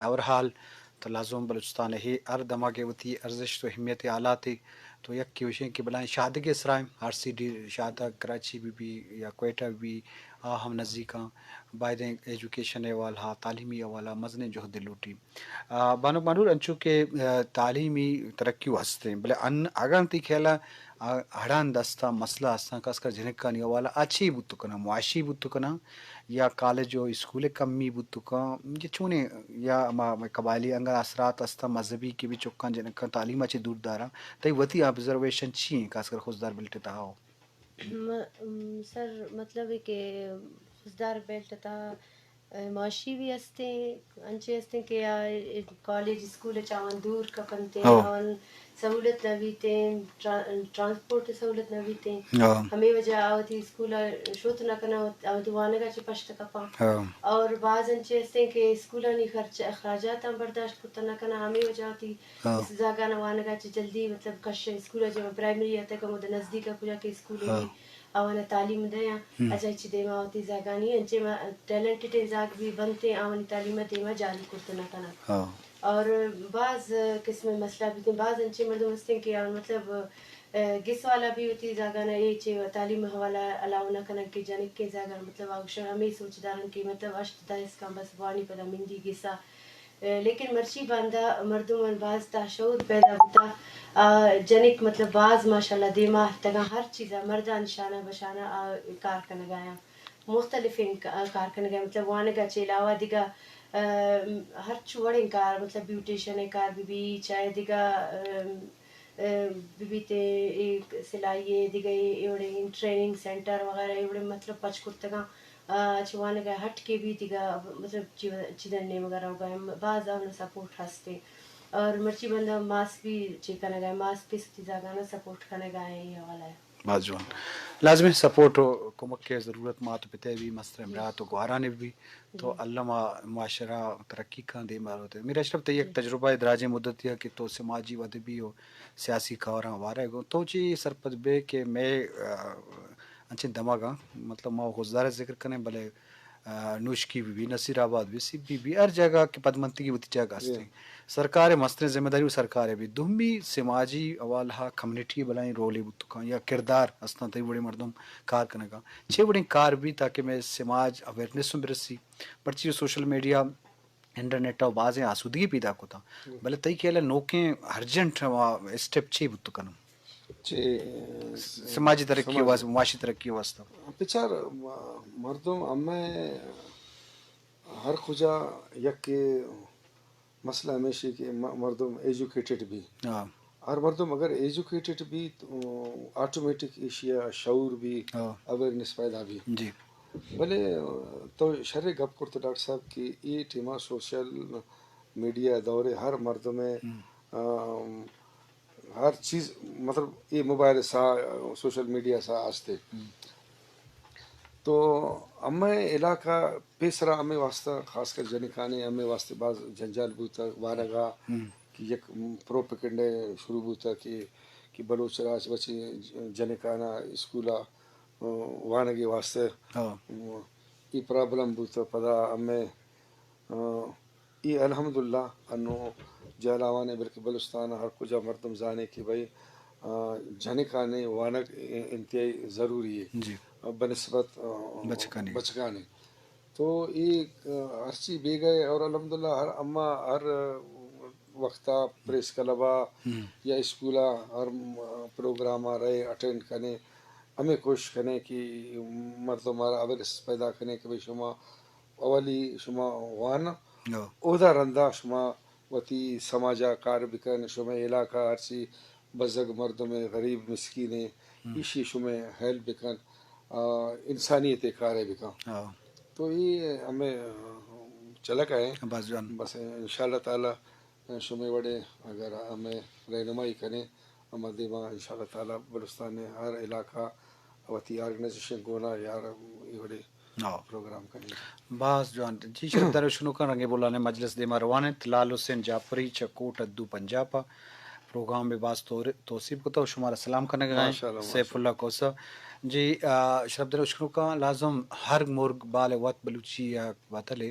اور حال تو لازم بلوچستان ہی ار دما کے وتی ارزش تو اہمیت اعلیٰ تھی تو یک کی وشیں کہ بلائیں شادی کے سرائم آر سی ڈی شادہ کراچی بھی یا کوئٹہ بھی ہم نزدیکاں بائدیں ایجوکیشن والا تعلیمی والا مزن جو دلوٹی بانو مانور انچو کہ تعلیمی ترقی ہستے بلے ان اگان تی کھیلا ہڑان دستا مسئلہ ہستا کس کا جنکا نہیں والا اچھی بت کنا معاشی بت کنا یا کالج و اسکول کمی بت کا یہ چونے یا قبائلی انگر اثرات استا مذہبی کی بھی چکان جنکا تعلیم اچھی دور دارا تی وتی آبزرویشن چی خاص کر خوزدار بلٹ تا ہو سر مطلب ہے کہ خزدار بیلٹ تا معاشی بھی ہستے انچے ہستے کہ کالج اسکول چاون دور کا پنتے اور سہولت نہ بیتے ٹرانسپورٹ سہولت نہ بیتے ہمیں وجہ آوتی اسکول شوت نہ کرنا آوتی وانگا چی پشت کپا اور بعض انچے ہستے کہ اسکولانی خرچ اخراجات ہم برداشت کرتا نہ کرنا ہمیں وجہ آتی اس زاگانا وانگا چی جلدی مطلب کش اسکول جب پرائمری آتا ہے کہ مدد نزدیک کجا کے اسکول بھی آوانا تعلیم دیا اچھا چی دیما ہوتی زاگانی انچے ٹیلنٹڈ زاگ بھی بنتے آوانی تعلیم دیما جاری کرتے نہ کنا اور بعض قسم مسئلہ بھی تھے بعض انچے مردم ہستے کہ مطلب گس والا بھی ہوتی زاگانا یہ چے تعلیم حوالہ علاوہ نہ کنا کہ جانک کے زاگانا مطلب آگشن ہمیں سوچ دارن کہ مطلب اشت دا اس کا بس وانی پدا مندی گسا لیکن مرچی باندھا مردم ان بعض تاشعور پیدا ہوتا جنک مطلب بعض ماشاءاللہ دیما تگا ہر چیزا مردان شانہ بشانہ کار کن گایا مختلف کار کن گایا مطلب وانگا چے علاوہ دیگا ہر چوڑیں کار مطلب بیوٹیشن کار بھی چاہے دیگا بیتے ایک سلائی دیگا ایوڑے ٹریننگ سینٹر وغیرہ ایوڑے مطلب پچ کرتگا چوانے گئے ہٹ کے بھی دیگا مطلب چیدنے وغیرہ ہو گئے بعض آونا سپورٹ ہستے اور مرچی بندہ ماس بھی چیکانا گئے ماس پہ ستی زاگانا سپورٹ کھانا گئے یہ والا ہے بازوان لازمی سپورٹ کمک کے ضرورت مات پتے بھی مستر امرات تو گوہرانے بھی تو علامہ معاشرہ ترقی کا دے مار ہوتے میرا اشرف تو ایک تجربہ دراج مدت ہے کہ تو سماجی و ادبی و سیاسی خبراں وارے گو تو چی سرپد بے کہ میں انچے دماغا مطلب ما غزدار ذکر کرنے بلے نوش کی بھی نصیر آباد بھی سی بھی ہر جگہ کی پدمنتی کی وتی جگہ ہستے سرکار مستر ذمہ داری سرکار بھی دہمی سماجی اوالہ کمیونٹی بلائیں رول بتکاں یا کردار اسنا تی بڑے مردم کار کرنے کا چھ بڑی کار بھی تاکہ میں سماج اویئرنیس برسی پرچی سوشل میڈیا انٹرنیٹ بازیں آسودگی پیدا کو تھا بلے تئی کہ نوکیں ارجنٹ اسٹیپ چھ بتکن سماجی ترقی واسطے معاشی ترقی واسطہ بچار مردم ہمیں ہر کجا یک مسئلہ ہمیشہ کہ مردم ایجوکیٹڈ بھی ہر مردم اگر ایجوکیٹڈ بھی آٹومیٹک ایشیا شعور بھی اویئرنیس پیدا بھی بھلے تو شرح گپ کرتے ڈاکٹر صاحب کہ یہ ٹیما سوشل میڈیا دورے ہر مرد میں ہر چیز مطلب یہ موبائل سا سوشل میڈیا سا آستے تو ہمیں علاقہ پیسرا ہمیں واسطہ خاص کر جنکانے ہمیں واسطے بعض جنجال بوتا وارگا کہ یک پروپیگنڈے شروع بوتا کہ بلوچ راج بچے جنکانا اسکولا وانگے واسطے یہ پرابلم بوتا پدا ہمیں یہ الحمدللہ انو جالاوانے بلکہ بلوچستان ہر کجا مردم جانے کہ بھائی جنکانے وانگ انتہائی ضروری ہے بنسبت بچکانے تو یہ ہر چیز بے گئے اور الحمدللہ ہر اما ہر وقتہ پریس کلبا یا اسکولا ہر پروگرام رہے اٹینڈ کرنے ہمیں کوشش کریں کہ مردم ہمارا اویئرنیس پیدا کریں کہ بھائی شما اولی شما وان عہدہ رندہ شما وتی سماجہ کار بکن شما علاقہ ہر چیز بزرگ مردم غریب مسکین ایشی شما ہیلپ بکن انسانیت کارے بکن تو یہ ہمیں چلک ہے بس انشاءاللہ تعالی شما بڑے اگر ہمیں رہنمائی کریں ہمیں دیما انشاءاللہ تعالی بلوچستان ہر علاقہ وتی آرگنائزیشن گونا یار یہ بڑے پروگرام کریں باس جوان جی شرف در شنو کن رنگے بولانے مجلس دے مروان تلال حسین جعفری چکوٹ ادو پنجابا پروگرام میں باس توصیب کو تو شمارا سلام کرنے گئے سیف اللہ کوسا جی شرف در شنو کا لازم ہر مرگ بال وقت بلوچی یا وطلے